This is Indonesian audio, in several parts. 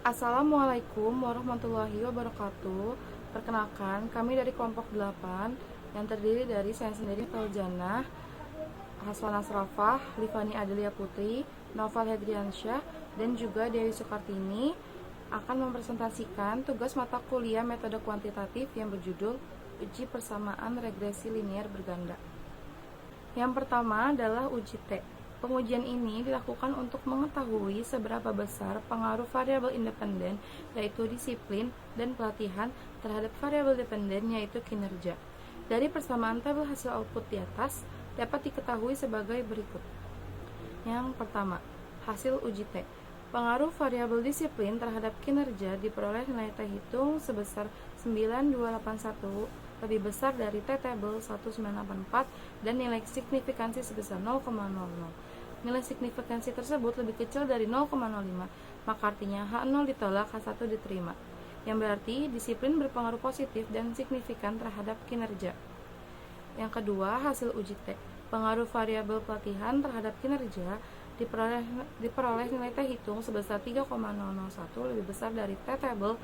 Assalamualaikum warahmatullahi wabarakatuh. Perkenalkan, kami dari kelompok 8 yang terdiri dari saya sendiri, Fauzanah, Haswan Asrafah, Livani Adelia Putri, Naufal Hedriansyah, dan juga Dewi Sukartini akan mempresentasikan tugas mata kuliah metode kuantitatif yang berjudul Uji Persamaan Regresi Linier Berganda. Yang pertama adalah uji T. Pengujian ini dilakukan untuk mengetahui seberapa besar pengaruh variabel independen, yaitu disiplin, dan pelatihan terhadap variabel dependen, yaitu kinerja. Dari persamaan tabel hasil output di atas, dapat diketahui sebagai berikut. Yang pertama, hasil uji T. Pengaruh variabel disiplin terhadap kinerja diperoleh nilai T hitung sebesar 9281, lebih besar dari T-table 1984 dan nilai signifikansi sebesar 0,00. Nilai signifikansi tersebut lebih kecil dari 0,05, maka artinya H0 ditolak, H1 diterima. Yang berarti disiplin berpengaruh positif dan signifikan terhadap kinerja. Yang kedua, hasil uji T. Pengaruh variabel pelatihan terhadap kinerja diperoleh nilai T hitung sebesar 3,001, lebih besar dari T-table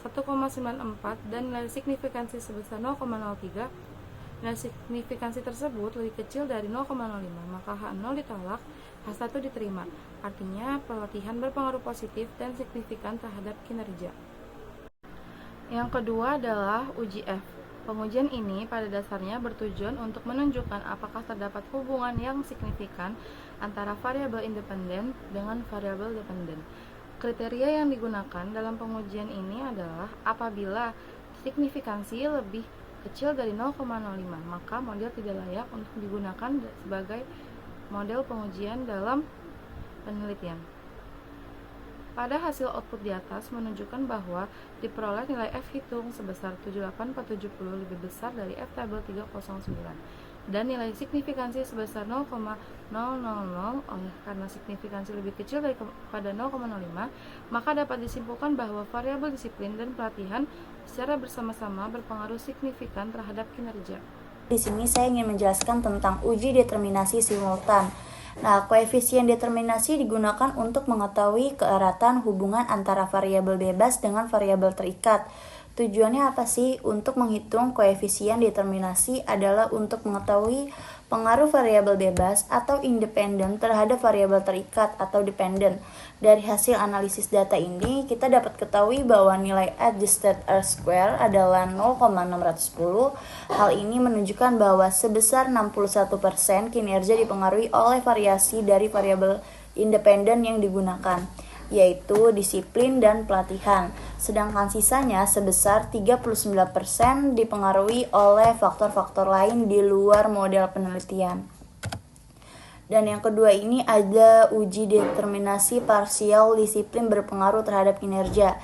1,94 dan nilai signifikansi sebesar 0,03. Nilai signifikansi tersebut lebih kecil dari 0,05, maka H0 ditolak, H1 diterima. Artinya pelatihan berpengaruh positif dan signifikan terhadap kinerja. Yang kedua adalah uji F. Pengujian ini pada dasarnya bertujuan untuk menunjukkan apakah terdapat hubungan yang signifikan antara variabel independen dengan variabel dependen. Kriteria yang digunakan dalam pengujian ini adalah apabila signifikansi lebih kecil dari 0,05, maka model tidak layak untuk digunakan sebagai model pengujian dalam penelitian. Pada hasil output di atas menunjukkan bahwa diperoleh nilai F hitung sebesar 78470, lebih besar dari F-table 309. Dan nilai signifikansi sebesar 0,000. Oleh karena signifikansi lebih kecil daripada 0,05, maka dapat disimpulkan bahwa variabel disiplin dan pelatihan secara bersama-sama berpengaruh signifikan terhadap kinerja. Di sini saya ingin menjelaskan tentang uji determinasi simultan. Nah, koefisien determinasi digunakan untuk mengetahui keeratan hubungan antara variabel bebas dengan variabel terikat. Tujuannya apa sih? Untuk menghitung koefisien determinasi adalah untuk mengetahui pengaruh variabel bebas atau independen terhadap variabel terikat atau dependen. Dari hasil analisis data ini, kita dapat ketahui bahwa nilai adjusted R-square adalah 0,610. Hal ini menunjukkan bahwa sebesar 61% kinerja dipengaruhi oleh variasi dari variabel independen yang digunakan, yaitu disiplin dan pelatihan. Sedangkan sisanya sebesar 39% dipengaruhi oleh faktor-faktor lain di luar model penelitian. Dan yang kedua ini ada uji determinasi parsial disiplin berpengaruh terhadap kinerja.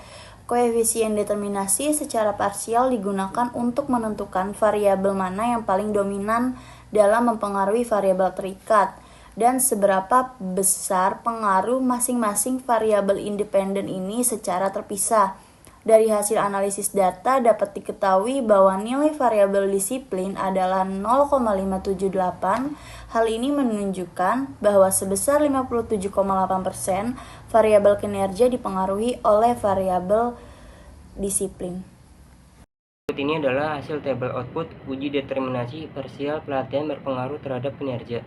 Koefisien determinasi secara parsial digunakan untuk menentukan variabel mana yang paling dominan dalam mempengaruhi variabel terikat dan seberapa besar pengaruh masing-masing variabel independen ini secara terpisah. Dari hasil analisis data dapat diketahui bahwa nilai variabel disiplin adalah 0,578. Hal ini menunjukkan bahwa sebesar 57,8% variabel kinerja dipengaruhi oleh variabel disiplin. Ini adalah hasil tabel output uji determinasi parsial pelatihan berpengaruh terhadap kinerja.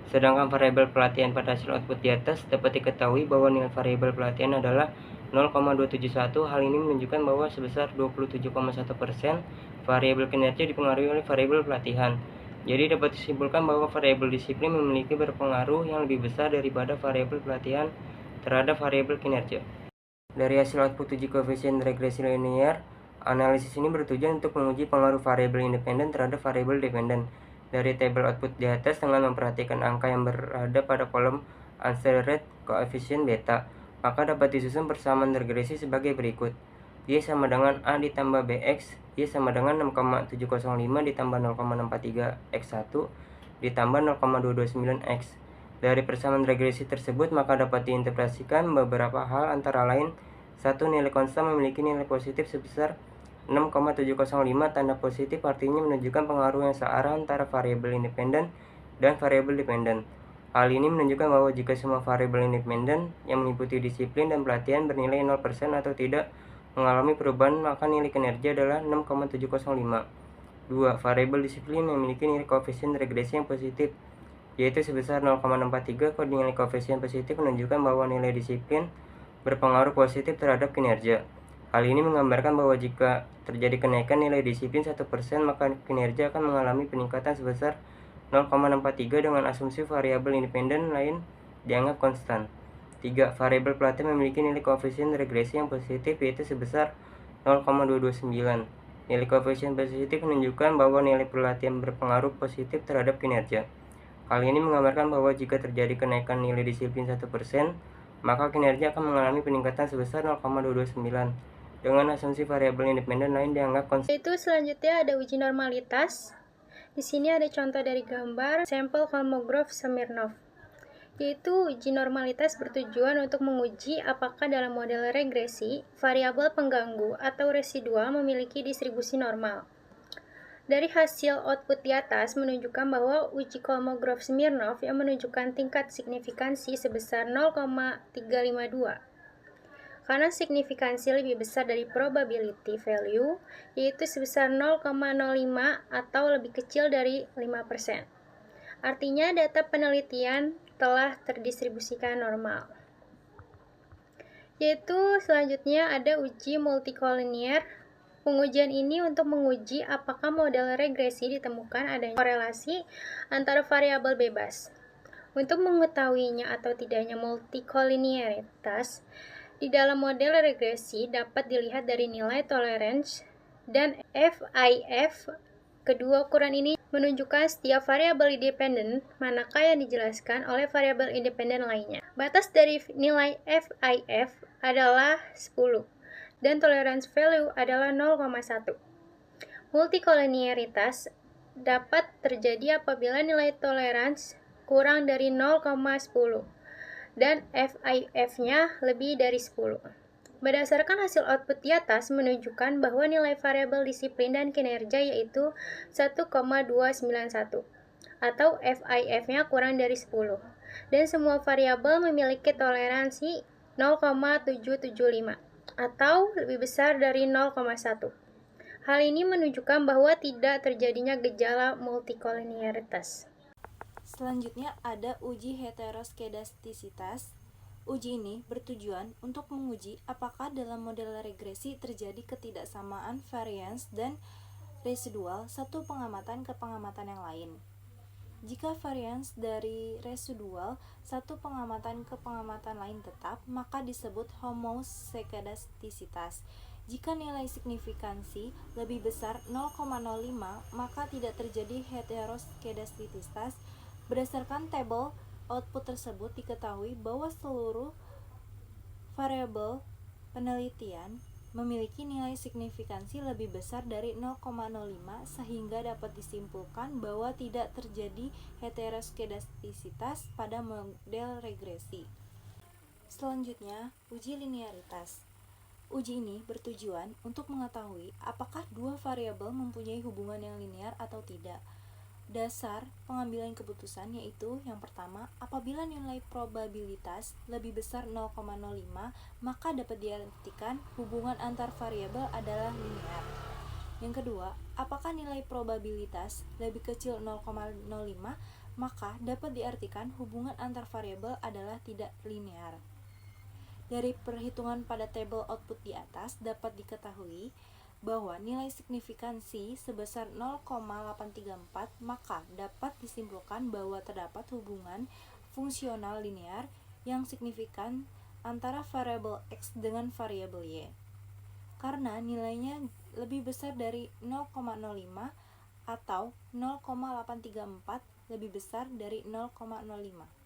Sedangkan variabel pelatihan pada hasil output di atas dapat diketahui bahwa nilai variabel pelatihan adalah 0,271. Hal ini menunjukkan bahwa sebesar 27,1% variabel kinerja dipengaruhi oleh variabel pelatihan. Jadi dapat disimpulkan bahwa variabel disiplin memiliki berpengaruh yang lebih besar daripada variabel pelatihan terhadap variabel kinerja. Dari hasil output uji koefisien regresi linier, analisis ini bertujuan untuk menguji pengaruh variabel independen terhadap variabel dependen. Dari tabel output di atas dengan memperhatikan angka yang berada pada kolom unstandard koefisien beta, maka dapat disusun persamaan regresi sebagai berikut. Y sama dengan A ditambah BX, Y sama dengan 6,705 ditambah 0,643 X1 ditambah 0,229X. Dari persamaan regresi tersebut maka dapat diinterpretasikan beberapa hal, antara lain: 1. Nilai konstan memiliki nilai positif sebesar 6,705. Tanda positif artinya menunjukkan pengaruh yang searah antara variabel independen dan variabel dependen. Hal ini menunjukkan bahwa jika semua variabel independen yang meliputi disiplin dan pelatihan bernilai 0% atau tidak mengalami perubahan, maka nilai kinerja adalah 6,705. 2. Variabel disiplin memiliki nilai koefisien regresi yang positif, yaitu sebesar 0,643. Kode nilai koefisien positif menunjukkan bahwa nilai disiplin berpengaruh positif terhadap kinerja. Hal ini menggambarkan bahwa jika terjadi kenaikan nilai disiplin 1%, maka kinerja akan mengalami peningkatan sebesar 0,643 dengan asumsi variabel independen lain dianggap konstan. 3. Variabel pelatihan memiliki nilai koefisien regresi yang positif, yaitu sebesar 0,229. Nilai koefisien positif menunjukkan bahwa nilai pelatihan berpengaruh positif terhadap kinerja. Hal ini menggambarkan bahwa jika terjadi kenaikan nilai disiplin 1%, maka kinerja akan mengalami peningkatan sebesar 0,229 dengan asumsi variabel independen lain dianggap konstan. Itu selanjutnya ada uji normalitas. Di sini ada contoh dari gambar sampel Kolmogorov Smirnov. Yaitu uji normalitas bertujuan untuk menguji apakah dalam model regresi variabel pengganggu atau residual memiliki distribusi normal. Dari hasil output di atas menunjukkan bahwa uji Kolmogorov Smirnov yang menunjukkan tingkat signifikansi sebesar 0,352. Karena signifikansi lebih besar dari probability value, yaitu sebesar 0,05 atau lebih kecil dari 5%. Artinya data penelitian telah terdistribusikan normal. Yaitu selanjutnya ada uji multicollinear. Pengujian ini untuk menguji apakah model regresi ditemukan adanya korelasi antara variabel bebas. Untuk mengetahuinya atau tidaknya multicollinearitas, di dalam model regresi dapat dilihat dari nilai tolerance dan FIF. Kedua ukuran ini menunjukkan setiap variabel independen manakah yang dijelaskan oleh variabel independen lainnya. Batas dari nilai FIF adalah 10 dan tolerance value adalah 0,1. Multicollinearitas dapat terjadi apabila nilai tolerance kurang dari 0,10 dan FIF-nya lebih dari 10. Berdasarkan hasil output di atas menunjukkan bahwa nilai variabel disiplin dan kinerja yaitu 1,291 atau FIF-nya kurang dari 10 dan semua variabel memiliki toleransi 0,775 atau lebih besar dari 0,1. Hal ini menunjukkan bahwa tidak terjadinya gejala multicollinearitas. Selanjutnya ada uji heteroskedastisitas. Uji ini bertujuan untuk menguji apakah dalam model regresi terjadi ketidaksamaan varians dan residual satu pengamatan ke pengamatan yang lain. Jika varians dari residual satu pengamatan ke pengamatan lain tetap, maka disebut homoskedastisitas. Jika nilai signifikansi lebih besar 0,05, maka tidak terjadi heteroskedastisitas. Berdasarkan tabel output tersebut diketahui bahwa seluruh variabel penelitian memiliki nilai signifikansi lebih besar dari 0,05 sehingga dapat disimpulkan bahwa tidak terjadi heteroskedastisitas pada model regresi. Selanjutnya, uji linearitas. Uji ini bertujuan untuk mengetahui apakah dua variabel mempunyai hubungan yang linear atau tidak. Dasar pengambilan keputusan yaitu yang pertama, apabila nilai probabilitas lebih besar 0,05, maka dapat diartikan hubungan antar variabel adalah linear. Yang kedua, apakah nilai probabilitas lebih kecil 0,05, maka dapat diartikan hubungan antar variabel adalah tidak linear. Dari perhitungan pada tabel output di atas dapat diketahui bahwa nilai signifikansi sebesar 0,834, maka dapat disimpulkan bahwa terdapat hubungan fungsional linear yang signifikan antara variabel X dengan variabel Y. Karena nilainya lebih besar dari 0,05 atau 0,834 lebih besar dari 0,05.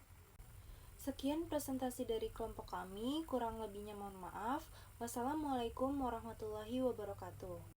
Sekian presentasi dari kelompok kami, kurang lebihnya mohon maaf. Wassalamualaikum warahmatullahi wabarakatuh.